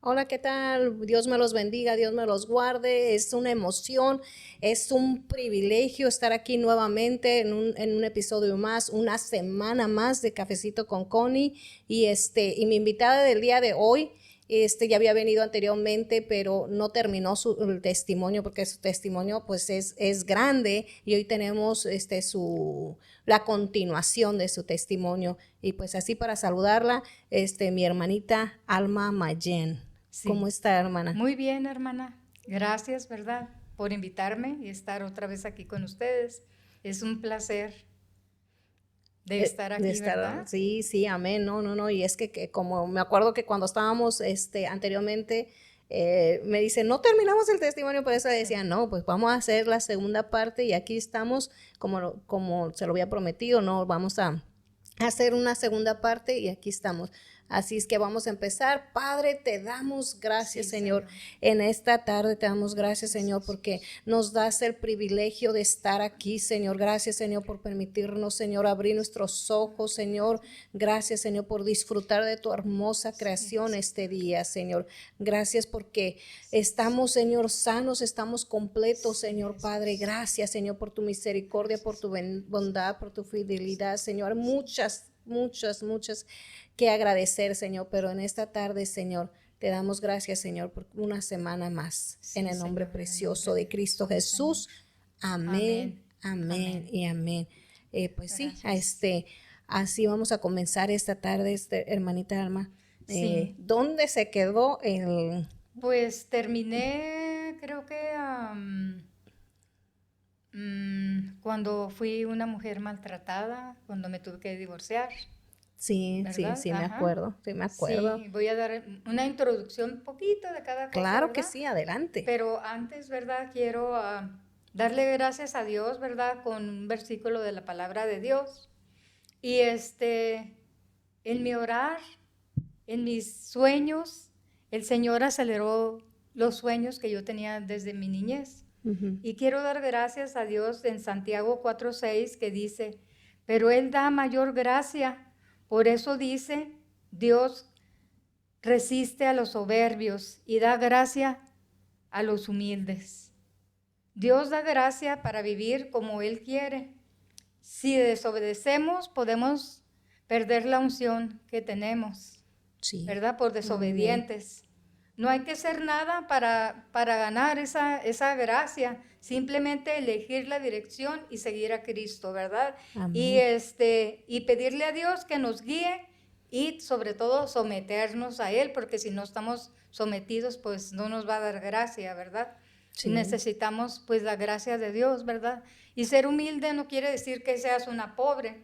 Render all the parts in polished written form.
Hola, ¿qué tal? Dios me los bendiga, Dios me los guarde. Es una emoción, es un privilegio estar aquí nuevamente en un episodio más, una semana más de Cafecito con Connie. Y mi invitada del día de hoy, ya había venido anteriormente, pero no terminó el testimonio porque su testimonio pues es grande y hoy tenemos la continuación de su testimonio. Y pues así para saludarla, mi hermanita Alma Mayen. ¿Cómo Sí, está, hermana? muy bien, hermana. Gracias, ¿verdad? Por invitarme y estar otra vez aquí con ustedes. Es un placer de estar De aquí, estar, ¿verdad? sí, sí, amén, no, no, no, y es que como me acuerdo que cuando estábamos, anteriormente, me dice, no terminamos el testimonio, por eso Sí. decía, no, pues vamos a hacer la segunda parte y aquí estamos, como se lo había prometido, no, vamos a hacer una segunda parte y aquí estamos. Así es que vamos a empezar. Padre, te damos gracias, Sí, Señor. Señor. En esta tarde te damos gracias, Señor, Jesús. porque nos das el privilegio de estar aquí, Señor. Gracias, Señor, por permitirnos, Señor, abrir nuestros ojos, Señor. Gracias, Señor, por disfrutar de tu hermosa Sí, creación este Señor. día, Señor. Gracias porque Sí, estamos, Señor, sanos, estamos completos, sí, Señor Padre. Jesús. Gracias, Señor, por tu misericordia, por Gracias, tu Señor. bondad, por tu fidelidad, Señor. Sí, Muchas que agradecer, Señor, pero en esta tarde, Señor, te damos gracias, Señor, por una semana más. En sí, el nombre Señor, en el precioso nombre de de Cristo Jesús, Señor. Jesús. Amén, Amén. amén Amén. y amén. Pues sí, Gracias. así vamos a comenzar esta tarde, hermanita Alma. Sí, ¿Dónde se quedó el...? pues terminé, creo que cuando fui una mujer maltratada, cuando me tuve que divorciar, Sí, sí, ¿verdad? sí, me Ajá. acuerdo, sí, me acuerdo. Sí, voy a dar una introducción un poquito de cada cosa, Claro que ¿verdad? sí, adelante. Pero antes, ¿verdad? Quiero darle gracias a Dios, ¿verdad? Con un versículo de la palabra de Dios. Y en mi orar, en mis sueños, el Señor aceleró los sueños que yo tenía desde mi niñez. Ujú. Y quiero dar gracias a Dios en Santiago 4:6 que dice, pero Él da mayor gracia. Por eso dice, Dios resiste a los soberbios y da gracia a los humildes. Dios da gracia para vivir como Él quiere. Si desobedecemos, podemos perder la unción que tenemos, Sí, ¿verdad? Por amén. desobedientes. No hay que hacer nada para ganar esa gracia, simplemente elegir la dirección y seguir a Cristo, ¿verdad? Y, Amén. y pedirle a Dios que nos guíe y sobre todo someternos a Él, porque si no estamos sometidos, pues no nos va a dar gracia, ¿verdad? Sí. Necesitamos pues la gracia de Dios, ¿verdad? Y ser humilde no quiere decir que seas una pobre,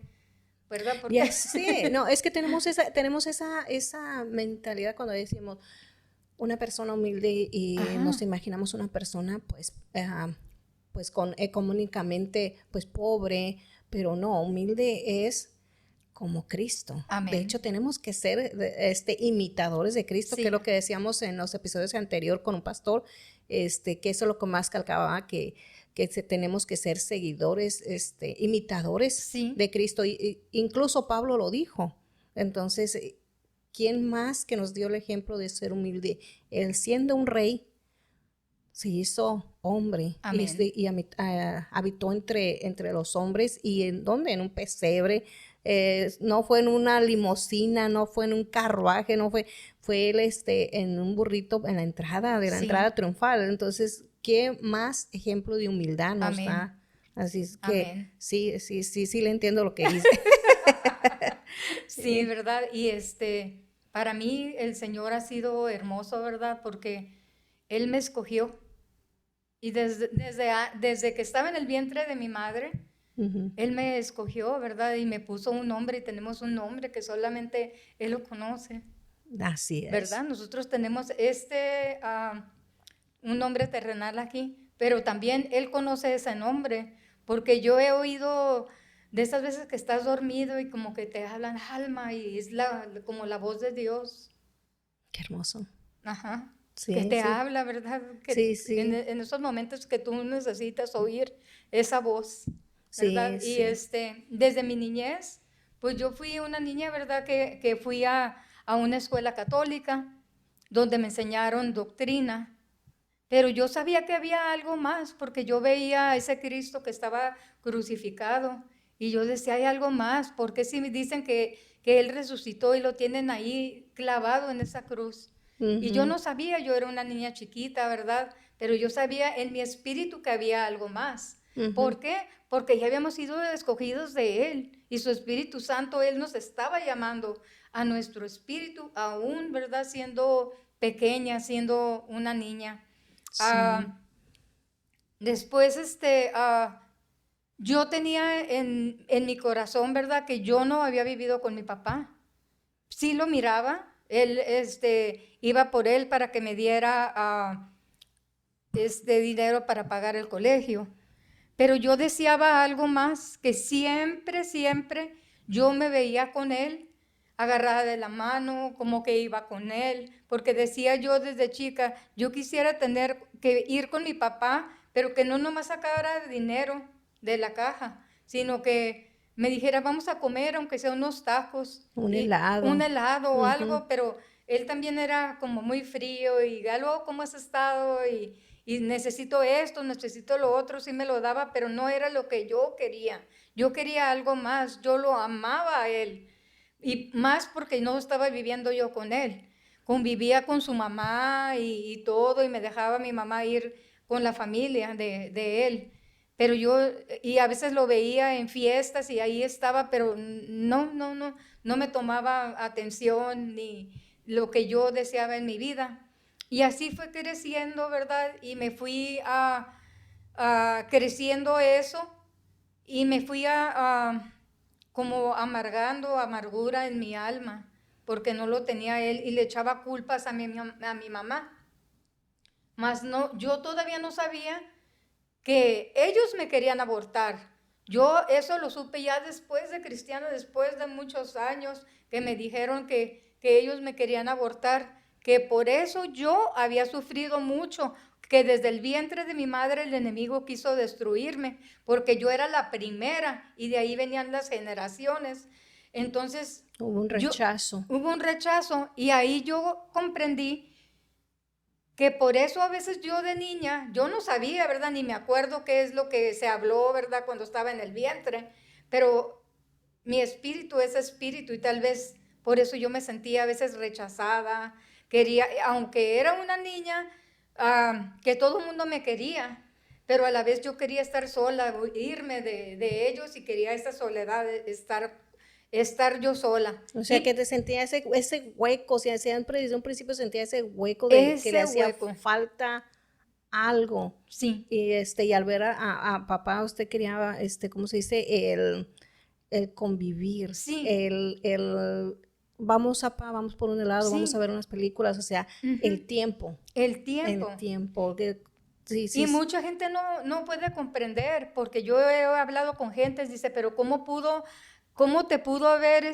¿verdad? Porque Ya sé, no, es que tenemos esa mentalidad cuando decimos una persona humilde y nos ajá, imaginamos una persona pues económicamente pues pobre, pero no, humilde es como Cristo. De amén. hecho, tenemos que ser imitadores de Cristo, que es Sí, lo que decíamos en los episodios anteriores con un pastor, que eso es lo que más calcaba, que tenemos que ser seguidores, imitadores sí, de Cristo. Incluso Pablo lo dijo. Entonces, ¿quién más que nos dio el ejemplo de ser humilde? Él siendo un rey, se hizo hombre amén. habitó entre los hombres. ¿Y en dónde? En un pesebre. No fue en una limusina, no fue en un carruaje, no fue él en un burrito en la entrada, de la Sí, entrada triunfal. Entonces, ¿qué más ejemplo de humildad nos amén, da? Así es que amén. sí, sí, sí, sí le entiendo lo que dice. Sí, ¿verdad? Y para mí el Señor ha sido hermoso, ¿verdad? Porque Él me escogió. Y desde que estaba en el vientre de mi madre, Ujú. Él me escogió, ¿verdad? Y me puso un nombre y tenemos un nombre que solamente Él lo conoce, Así ¿verdad? es. Nosotros tenemos un nombre terrenal aquí, pero también Él conoce ese nombre, porque yo he oído de esas veces que estás dormido y como que te hablan alma y es como la voz de Dios, Qué hermoso. ajá, que Sí, te sí. habla, ¿verdad? Que Sí, en, sí. en esos momentos que tú necesitas oír esa voz, ¿verdad? Sí, Y sí. desde mi niñez, pues yo fui una niña, ¿verdad? Que fui a una escuela católica. donde me enseñaron doctrina. Pero yo sabía que había algo más, porque yo veía a ese Cristo que estaba crucificado y yo decía, hay algo más, porque si me dicen que Él resucitó y lo tienen ahí clavado en esa cruz. Y yo no sabía, yo era una niña chiquita, ¿verdad? Pero yo sabía en mi espíritu que había algo más. ¿Por qué? Porque ya habíamos sido escogidos de Él y su Espíritu Santo, Él nos estaba llamando a nuestro espíritu, aún, ¿verdad? Siendo pequeña, siendo una niña. Sí. Después, yo tenía en mi corazón, ¿verdad? Que yo no había vivido con mi papá. Sí lo miraba, él, iba por él para que me diera dinero para pagar el colegio. Pero yo deseaba algo más, que siempre, siempre yo me veía con él, agarrada de la mano, como que iba con él, porque decía yo desde chica, yo quisiera tener que ir con mi papá, pero que no nomás sacara dinero de la caja, sino que me dijera, vamos a comer, aunque sea unos tacos, Un helado. un helado o algo, pero él también era como muy frío y algo, ¿cómo has estado? Y necesito esto, necesito lo otro, sí me lo daba, pero no era lo que yo quería. Yo quería algo más, yo lo amaba a él. Y más porque no estaba viviendo yo con él. Convivía con su mamá y todo, y me dejaba mi mamá ir con la familia de él. Pero yo, y a veces lo veía en fiestas y ahí estaba, pero no me tomaba atención ni lo que yo deseaba en mi vida. Y así fue creciendo, ¿verdad? Y me fui creciendo eso y me fui como amargando amargura en mi alma porque no lo tenía él y le echaba culpas a mi mamá. Mas no, yo todavía no sabía que ellos me querían abortar. Yo eso lo supe ya después de cristiano, después de muchos años que me dijeron que ellos me querían abortar, que por eso yo había sufrido mucho, que desde el vientre de mi madre el enemigo quiso destruirme, porque yo era la primera y de ahí venían las generaciones. Entonces, hubo un rechazo. Hubo un rechazo y ahí yo comprendí que por eso a veces yo de niña, yo no sabía, ¿verdad? Ni me acuerdo qué es lo que se habló, ¿verdad? Cuando estaba en el vientre, pero mi espíritu es espíritu y tal vez por eso yo me sentía a veces rechazada, quería, aunque era una niña, que todo el mundo me quería, pero a la vez yo quería estar sola, irme de ellos y quería esa soledad, estar yo sola. O sea, que te sentía ese hueco, o sea, siempre desde un principio sentía ese hueco de que le hacía falta algo. Sí. Y al ver a papá, usted quería, ¿cómo se dice? El convivir. Sí. Vamos vamos por un helado, Sí. vamos a ver unas películas, o sea, el tiempo. El tiempo. El tiempo. Sí, y mucha gente no puede comprender, porque yo he hablado con gente, dice, pero ¿cómo te pudo haber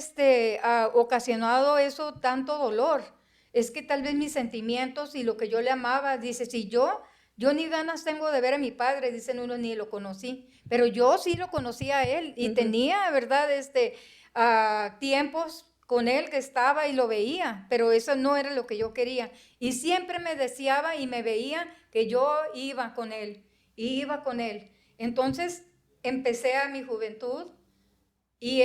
ocasionado eso tanto dolor? Es que tal vez mis sentimientos y lo que yo le amaba, dice, si yo ni ganas tengo de ver a mi padre, dicen uno, ni lo conocí, pero yo sí lo conocí a él y tenía, ¿verdad? Tiempos con él que estaba y lo veía, pero eso no era lo que yo quería. Y siempre me deseaba y me veía que yo iba con él, y iba con él. Entonces empecé a mi juventud y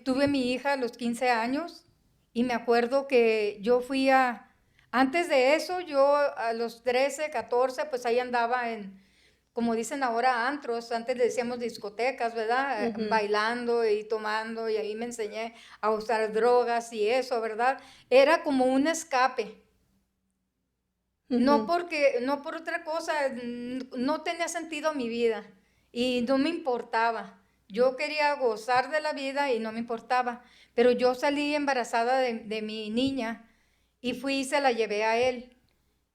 tuve mi hija a los 15 años y me acuerdo que yo fui antes de eso, yo a los 13, 14, pues ahí andaba como dicen ahora, antros, antes le decíamos discotecas, ¿verdad? Bailando y tomando, y ahí me enseñé a usar drogas y eso, ¿verdad? Era como un escape. No por otra cosa, no tenía sentido mi vida y no me importaba. Yo quería gozar de la vida y no me importaba, pero yo salí embarazada de mi niña y fui y se la llevé a él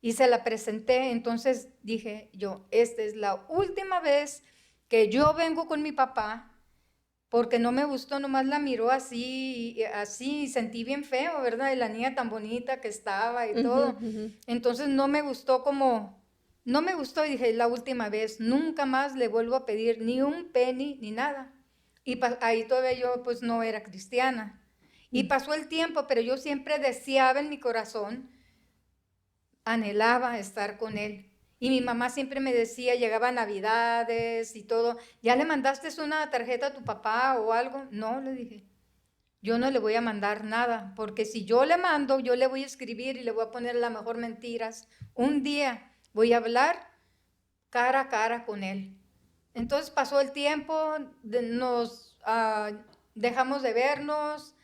y se la presenté. Entonces dije yo, esta es la última vez que yo vengo con mi papá, porque no me gustó, nomás la miró así, y sentí bien feo, ¿verdad? Y la niña tan bonita que estaba y todo. Entonces no me gustó y dije, la última vez, nunca más le vuelvo a pedir ni un penny ni nada. Y ahí todavía yo pues no era cristiana. Y pasó el tiempo, pero yo siempre deseaba en mi corazón, anhelaba estar con él. Y mi mamá siempre me decía, llegaba Navidades y todo, ¿ya le mandaste una tarjeta a tu papá o algo? No, le dije, yo no le voy a mandar nada, porque si yo le mando, yo le voy a escribir y le voy a poner a lo mejor mentiras. Un día voy a hablar cara a cara con él. Entonces pasó el tiempo, nos dejamos de vernos,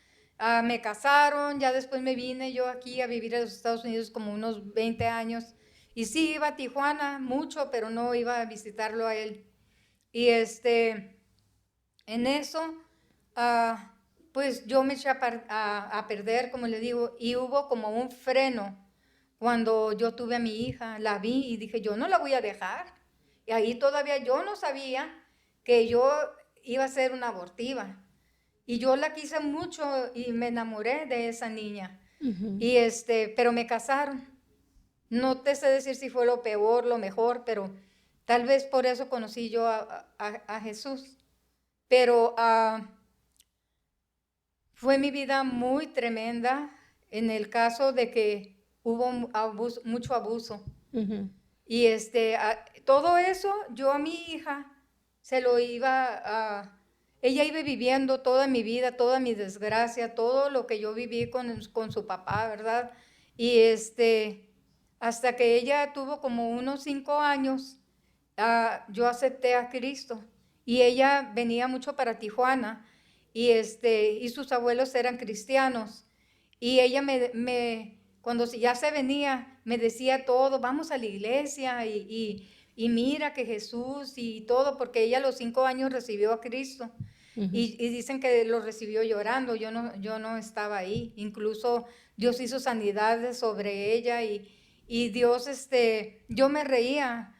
me casaron, ya después me vine yo aquí a vivir a los Estados Unidos como unos 20 años. Y sí, iba a Tijuana mucho, pero no iba a visitarlo a él. Y en eso, pues yo me eché a perder, como le digo, y hubo como un freno cuando yo tuve a mi hija, la vi y dije, yo no la voy a dejar. Y ahí todavía yo no sabía que yo iba a ser una abortiva. Y yo la quise mucho y me enamoré de esa niña. Y pero me casaron. No te sé decir si fue lo peor, lo mejor, pero tal vez por eso conocí yo a Jesús. Pero fue mi vida muy tremenda en el caso de que hubo mucho abuso. Y todo eso, yo a mi hija se lo iba ella iba viviendo toda mi vida, toda mi desgracia, todo lo que yo viví con su papá, ¿verdad? Y hasta que ella tuvo como unos 5 años, yo acepté a Cristo. Y ella venía mucho para Tijuana, y sus abuelos eran cristianos. Y ella cuando ya se venía, me decía todo, vamos a la iglesia y mira que Jesús y todo, porque ella a los 5 años recibió a Cristo. Y dicen que lo recibió llorando, yo no estaba ahí. Incluso Dios hizo sanidades sobre ella y Dios, yo me reía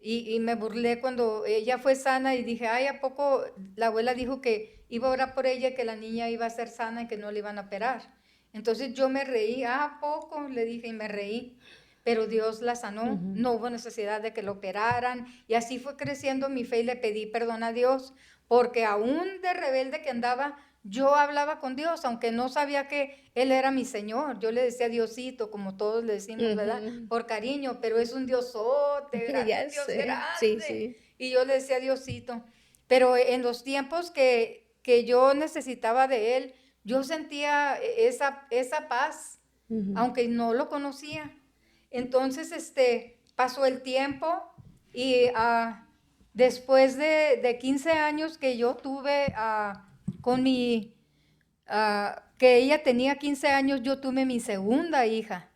y me burlé cuando ella fue sana y dije, ay, ¿a poco la abuela dijo que iba a orar por ella, que la niña iba a ser sana y que no le iban a operar? Entonces yo me reí, ¿a poco? Le dije y me reí, pero Dios la sanó, no hubo necesidad de que lo operaran y así fue creciendo mi fe y le pedí perdón a Dios, porque aún de rebelde que andaba, yo hablaba con Dios, aunque no sabía que Él era mi Señor. Yo le decía Diosito, como todos le decimos, ¿verdad? Por cariño, pero es un Diosote, Ya Dios sé. grande. Sí, sí. Y yo le decía Diosito. Pero en los tiempos que yo necesitaba de Él, yo sentía esa paz, aunque no lo conocía. Entonces, pasó el tiempo y después de 15 años que yo tuve con que ella tenía 15 años, yo tuve mi segunda hija,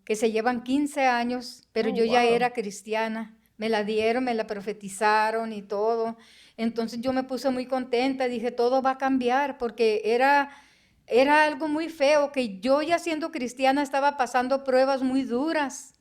que se llevan 15 años, pero yo ya era cristiana. Me la dieron, me la profetizaron y todo. Entonces yo me puse muy contenta, dije, todo va a cambiar, porque era algo muy feo, que yo ya siendo cristiana estaba pasando pruebas muy duras,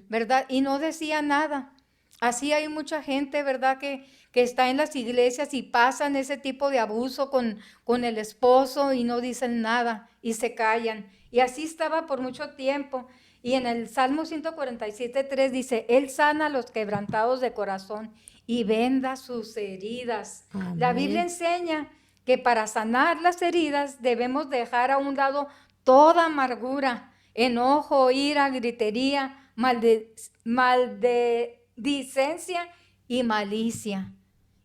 ¿verdad? Y no decía nada. Así hay mucha gente, ¿verdad? Que está en las iglesias y pasan ese tipo de abuso con el esposo y no dicen nada y se callan. Y así estaba por mucho tiempo. Y en el Salmo 147:3 dice, Él sana a los quebrantados de corazón y venda sus heridas. Amén. La Biblia enseña que para sanar las heridas debemos dejar a un lado toda amargura, enojo, ira, gritería, maledicencia y malicia.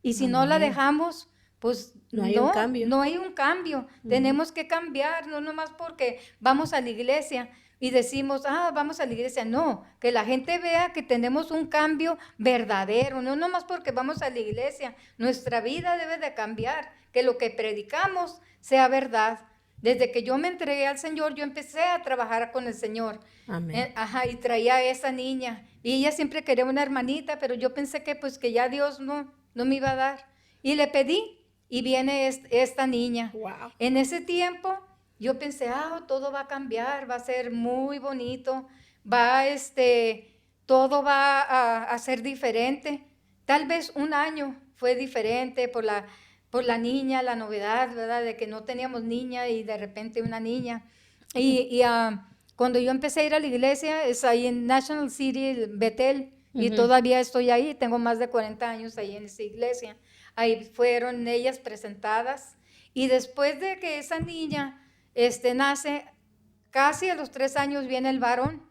Y si no la dejamos, pues no hay un cambio. No hay un cambio. Tenemos que cambiar, no nomás porque vamos a la iglesia y decimos, vamos a la iglesia. No, que la gente vea que tenemos un cambio verdadero, no nomás porque vamos a la iglesia. Nuestra vida debe de cambiar, que lo que predicamos sea verdad. Desde que yo me entregué al Señor, yo empecé a trabajar con el Señor. Amén. Y traía a esa niña. Y ella siempre quería una hermanita, pero yo pensé que pues que ya Dios no me iba a dar. Y le pedí, y viene esta niña. Wow. En ese tiempo, yo pensé, todo va a cambiar, va a ser muy bonito, todo va a ser diferente. Tal vez un año fue diferente por la niña, la novedad, ¿verdad? De que no teníamos niña y de repente una niña. Y cuando yo empecé a ir a la iglesia, es ahí en National City, Bethel, y todavía estoy ahí, tengo más de 40 años ahí en esa iglesia. Ahí fueron ellas presentadas. Y después de que esa niña nace, casi a los 3 años viene el varón.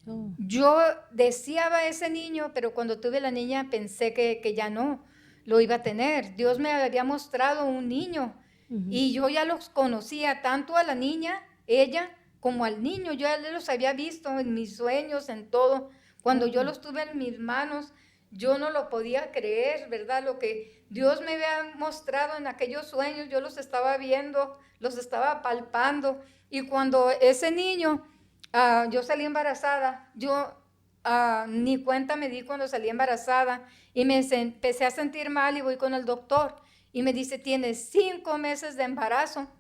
Oh. Yo deseaba ese niño, pero cuando tuve la niña pensé que ya no lo iba a tener. Dios me había mostrado un niño y yo ya los conocía, tanto a la niña, ella, como al niño. Yo ya los había visto en mis sueños, en todo. Cuando yo los tuve en mis manos, yo no lo podía creer, ¿verdad? Lo que Dios me había mostrado en aquellos sueños, yo los estaba viendo, los estaba palpando. Y cuando ese niño, yo salí embarazada, yo ni cuenta me di cuando salí embarazada y empecé a sentir mal y voy con el doctor y me dice, tienes 5 meses de embarazo,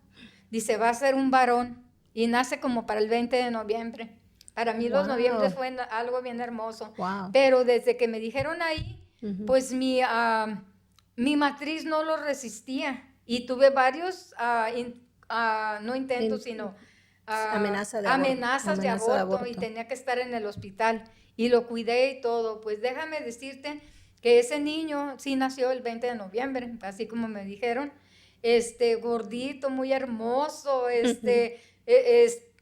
dice, va a ser un varón y nace como para el 20 de noviembre. Para mí los Wow. noviembres fue algo bien hermoso, Wow. pero desde que me dijeron ahí, pues mi matriz no lo resistía y tuve varios, no intentos, sino amenazas de aborto y tenía que estar en el hospital y lo cuidé y todo. Pues déjame decirte que ese niño sí nació el 20 de noviembre, así como me dijeron, gordito, muy hermoso,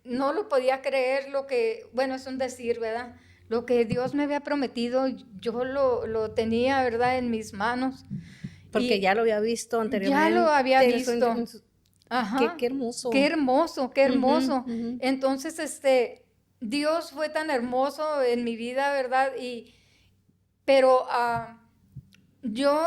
no lo podía creer lo que, bueno, es un decir, ¿verdad? Lo que Dios me había prometido, yo lo tenía, ¿verdad?, en mis manos. Porque ya lo había visto anteriormente. Ya lo había visto. Ajá. Qué hermoso. Qué hermoso, qué hermoso. Entonces, Dios fue tan hermoso en mi vida, ¿verdad? Pero yo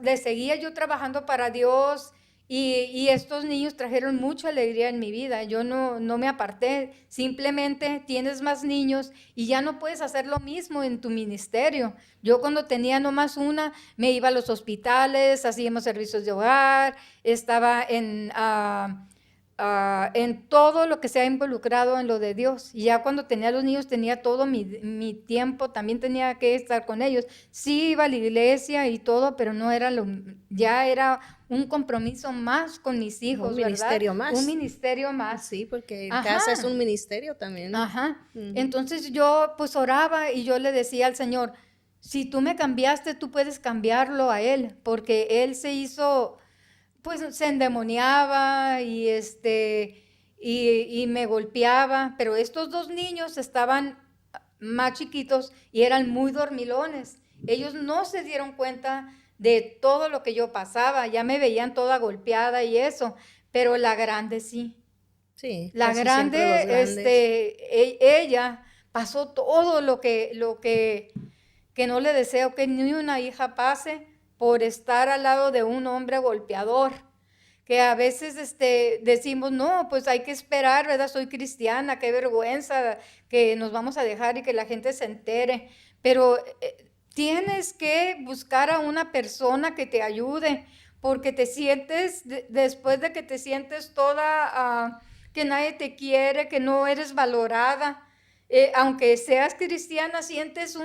le seguía yo trabajando para Dios y estos niños trajeron mucha alegría en mi vida. Yo no me aparté, simplemente tienes más niños y ya no puedes hacer lo mismo en tu ministerio. Yo cuando tenía nomás una, me iba a los hospitales, hacíamos servicios de hogar, estaba en todo lo que se ha involucrado en lo de Dios. Y ya cuando tenía a los niños tenía todo mi tiempo, también tenía que estar con ellos. Sí iba a la iglesia y todo, pero no era ya era un compromiso más con mis hijos, ¿verdad? Un ministerio más. Un ministerio más. Sí, porque en casa es un ministerio también. Ajá. Entonces yo pues oraba y yo le decía al Señor, si tú me cambiaste, tú puedes cambiarlo a Él, porque Él se hizo, pues se endemoniaba y me golpeaba, pero estos 2 niños estaban más chiquitos y eran muy dormilones. Ellos no se dieron cuenta de todo lo que yo pasaba, ya me veían toda golpeada y eso, pero la grande sí. Sí. La grande, ella pasó todo lo que no le deseo que ni una hija pase por estar al lado de un hombre golpeador, que a veces decimos, no, pues hay que esperar, ¿verdad? Soy cristiana, qué vergüenza que nos vamos a dejar y que la gente se entere, pero tienes que buscar a una persona que te ayude, porque te sientes, después de que te sientes toda, que nadie te quiere, que no eres valorada, aunque seas cristiana, sientes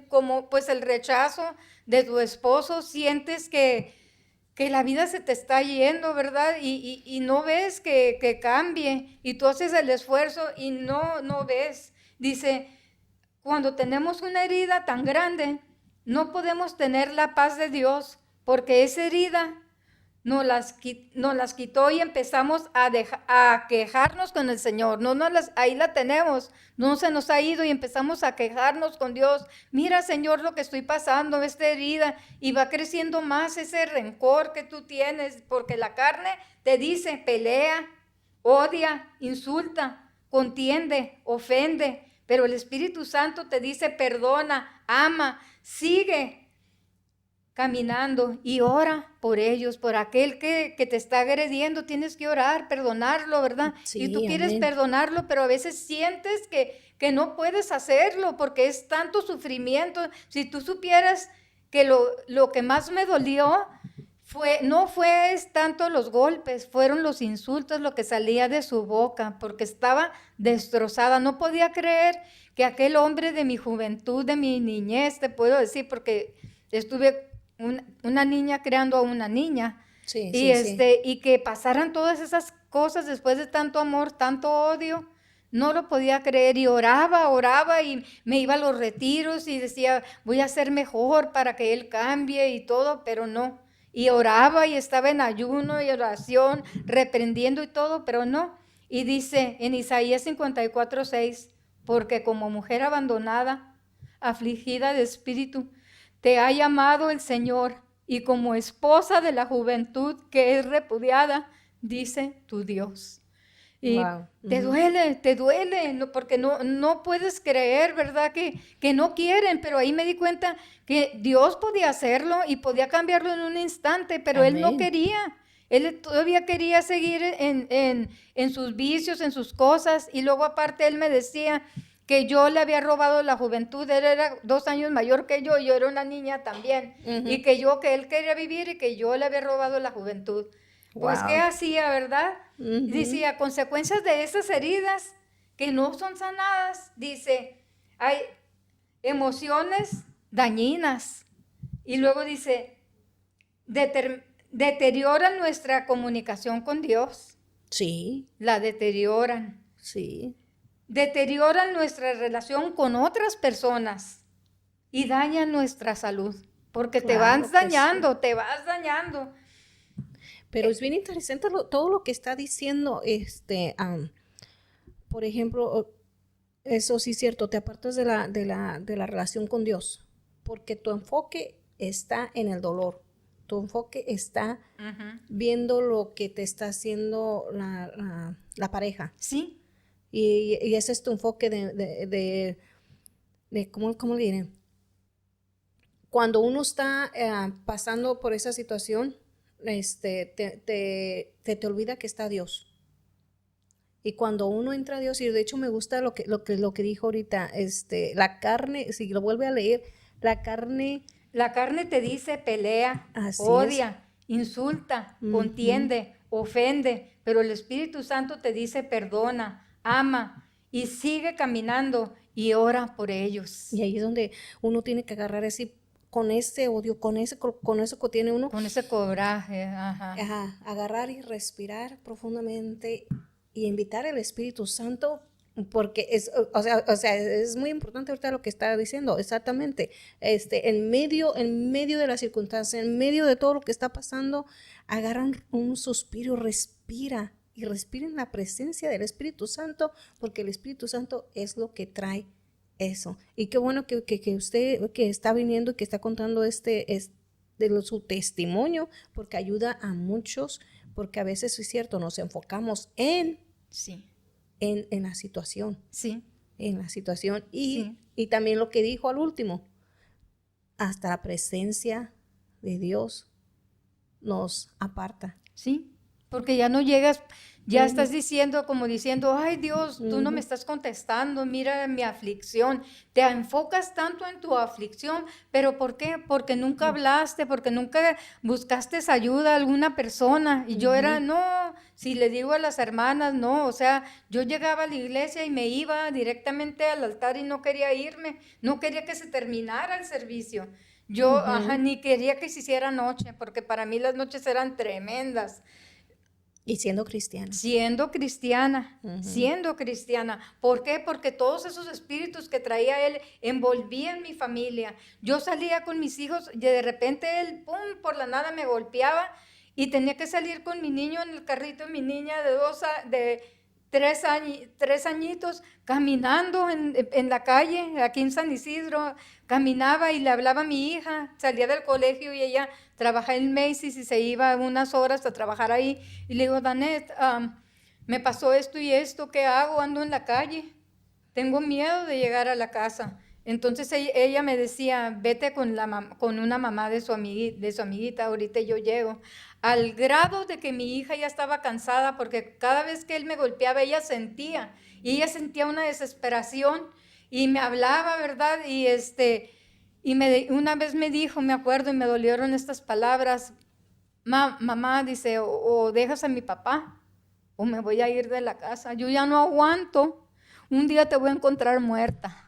como pues el rechazo de tu esposo, sientes que la vida se te está yendo, ¿verdad? Y no ves que cambie, y tú haces el esfuerzo y no ves. Dice, cuando tenemos una herida tan grande, no podemos tener la paz de Dios, porque esa herida nos las quitó y empezamos a quejarnos con el Señor. Ahí la tenemos, no se nos ha ido y empezamos a quejarnos con Dios. Mira, Señor, lo que estoy pasando, esta herida, y va creciendo más ese rencor que tú tienes, porque la carne te dice, pelea, odia, insulta, contiende, ofende, pero el Espíritu Santo te dice, perdona, ama, sigue caminando y ora por ellos, por aquel que te está agrediendo. Tienes que orar, perdonarlo, ¿verdad? Sí, y tú quieres amén. perdonarlo, pero a veces sientes que no puedes hacerlo porque es tanto sufrimiento. Si tú supieras que lo que más me dolió no fue tanto los golpes, fueron los insultos, lo que salía de su boca, porque estaba destrozada. No podía creer que aquel hombre de mi juventud, de mi niñez, te puedo decir, porque estuve una niña creando a una niña, Sí, y sí. y que pasaran todas esas cosas después de tanto amor, tanto odio, no lo podía creer, y oraba y me iba a los retiros y decía, voy a ser mejor para que él cambie y todo, pero no. y oraba y estaba en ayuno y oración, reprendiendo y todo, pero no. Y dice en Isaías 54:6, porque como mujer abandonada, afligida de espíritu, te ha llamado el Señor, y como esposa de la juventud que es repudiada, dice tu Dios. Y Wow. te duele, no, porque no puedes creer, ¿verdad? Que no quieren, pero ahí me di cuenta que Dios podía hacerlo y podía cambiarlo en un instante, pero Él no Amén. quería. Él todavía quería seguir en sus vicios, en sus cosas, y luego aparte Él me decía que yo le había robado la juventud. Él era 2 años mayor que yo era una niña también, y que Él quería vivir y que yo le había robado la juventud. Pues, ¿qué Wow. hacía, verdad? Ujú. Dice, a consecuencias de esas heridas que no son sanadas, dice, hay emociones dañinas. Y luego dice, deterioran nuestra comunicación con Dios. Sí, La deterioran. sí. Deterioran nuestra relación con otras personas y dañan nuestra salud. Porque te Claro vas que sí. dañando, te vas dañando. Pero es bien interesante todo lo que está diciendo, por ejemplo, eso sí es cierto, te apartas de la relación con Dios, porque tu enfoque está en el dolor, tu enfoque está viendo lo que te está haciendo la pareja, Sí, y ese es tu enfoque de ¿cómo le diré? Cuando uno está pasando por esa situación, te olvida que está Dios. Y cuando uno entra a Dios, y de hecho me gusta lo que dijo ahorita, la carne, si lo vuelve a leer, la carne, la carne te dice pelea, así es. odia, insulta, contiende, ofende, pero el Espíritu Santo te dice perdona, ama y sigue caminando y ora por ellos. Y ahí es donde uno tiene que agarrar con ese odio, con eso que tiene uno, Con ese coraje, ajá. agarrar y respirar profundamente y invitar al Espíritu Santo, porque o sea, es muy importante ahorita lo que está diciendo, exactamente, en medio de la circunstancia, en medio de todo lo que está pasando, agarra un suspiro, respira y respira en la presencia del Espíritu Santo, porque el Espíritu Santo es lo que trae eso. Y qué bueno que usted que está viniendo y que está contando su testimonio, porque ayuda a muchos, porque a veces es cierto, nos enfocamos Sí, en la situación, sí, y, sí. y también lo que dijo al último, hasta la presencia de Dios nos aparta. Sí, porque ya no llegas, ya estás diciendo, como diciendo, ay Dios, tú no me estás contestando, mira mi aflicción. Te enfocas tanto en tu aflicción, pero ¿por qué? Porque nunca hablaste, porque nunca buscaste ayuda a alguna persona. Y yo era, no, si le digo a las hermanas, no, o sea, yo llegaba a la iglesia y me iba directamente al altar y no quería irme, no quería que se terminara el servicio. Yo, ni quería que se hiciera noche, porque para mí las noches eran tremendas. Y siendo cristiana. Siendo cristiana, siendo cristiana. ¿Por qué? Porque todos esos espíritus que traía él envolvían mi familia. Yo salía con mis hijos y de repente él, pum, por la nada me golpeaba y tenía que salir con mi niño en el carrito, mi niña de 3 añitos, caminando en la calle, aquí en San Isidro, caminaba y le hablaba a mi hija, salía del colegio y ella trabaja en Macy's y se iba unas horas a trabajar ahí, y le digo, Danette, me pasó esto y esto, ¿qué hago? Ando en la calle, tengo miedo de llegar a la casa. Entonces ella me decía, vete con una mamá de su amiguita, ahorita yo llego. Al grado de que mi hija ya estaba cansada, porque cada vez que él me golpeaba, ella sentía una desesperación y me hablaba, ¿verdad? Una vez me dijo, me acuerdo, y me dolieron estas palabras, mamá, dice, o dejas a mi papá, o me voy a ir de la casa, yo ya no aguanto, un día te voy a encontrar muerta.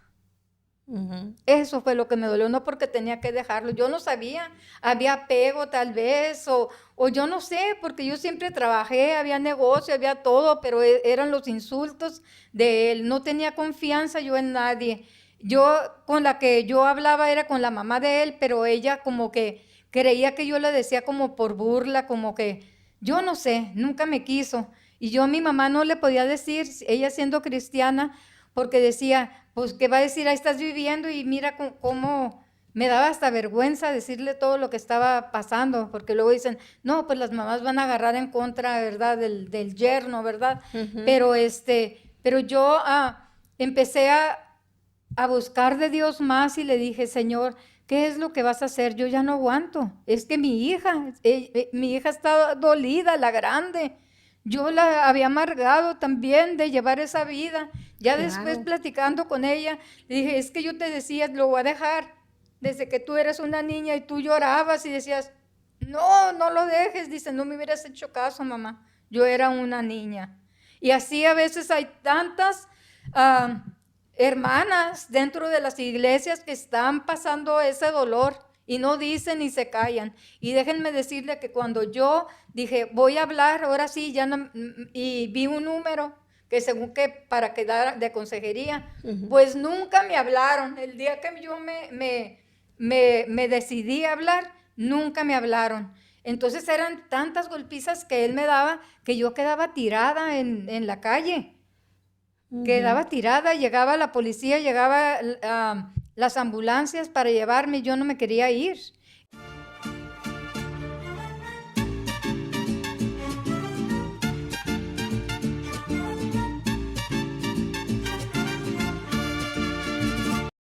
Eso fue lo que me dolió, no porque tenía que dejarlo, yo no sabía, había apego tal vez, o yo no sé, porque yo siempre trabajé, había negocio, había todo, pero eran los insultos de él, no tenía confianza yo en nadie. Yo con la que yo hablaba era con la mamá de él, pero ella como que creía que yo le decía como por burla, como que yo no sé, nunca me quiso. Y yo a mi mamá no le podía decir, ella siendo cristiana, porque decía, pues, ¿qué va a decir? Ahí estás viviendo y mira cómo me daba hasta vergüenza decirle todo lo que estaba pasando, porque luego dicen, no, pues las mamás van a agarrar en contra, ¿verdad? Del yerno, ¿verdad? Ujú. Pero yo empecé a buscar de Dios más y le dije, Señor, ¿qué es lo que vas a hacer? Yo ya no aguanto. Es que mi hija está dolida, la grande. Yo la había amargado también de llevar esa vida. Ya después Claro. platicando con ella, le dije, es que yo te decía, lo voy a dejar. Desde que tú eres una niña y tú llorabas y decías, no, no lo dejes. Dice, no me hubieras hecho caso, mamá. Yo era una niña. Y así a veces hay tantas ah, hermanas dentro de las iglesias que están pasando ese dolor y no dicen ni se callan. Y déjenme decirle que cuando yo dije, voy a hablar, ahora sí, ya no, y vi un número que según que para quedar de consejería, Ujú. pues nunca me hablaron. El día que yo me decidí a hablar, nunca me hablaron. Entonces eran tantas golpizas que él me daba que yo quedaba tirada en la calle. Ujú. Quedaba tirada, llegaba la policía, llegaba las ambulancias para llevarme y yo no me quería ir.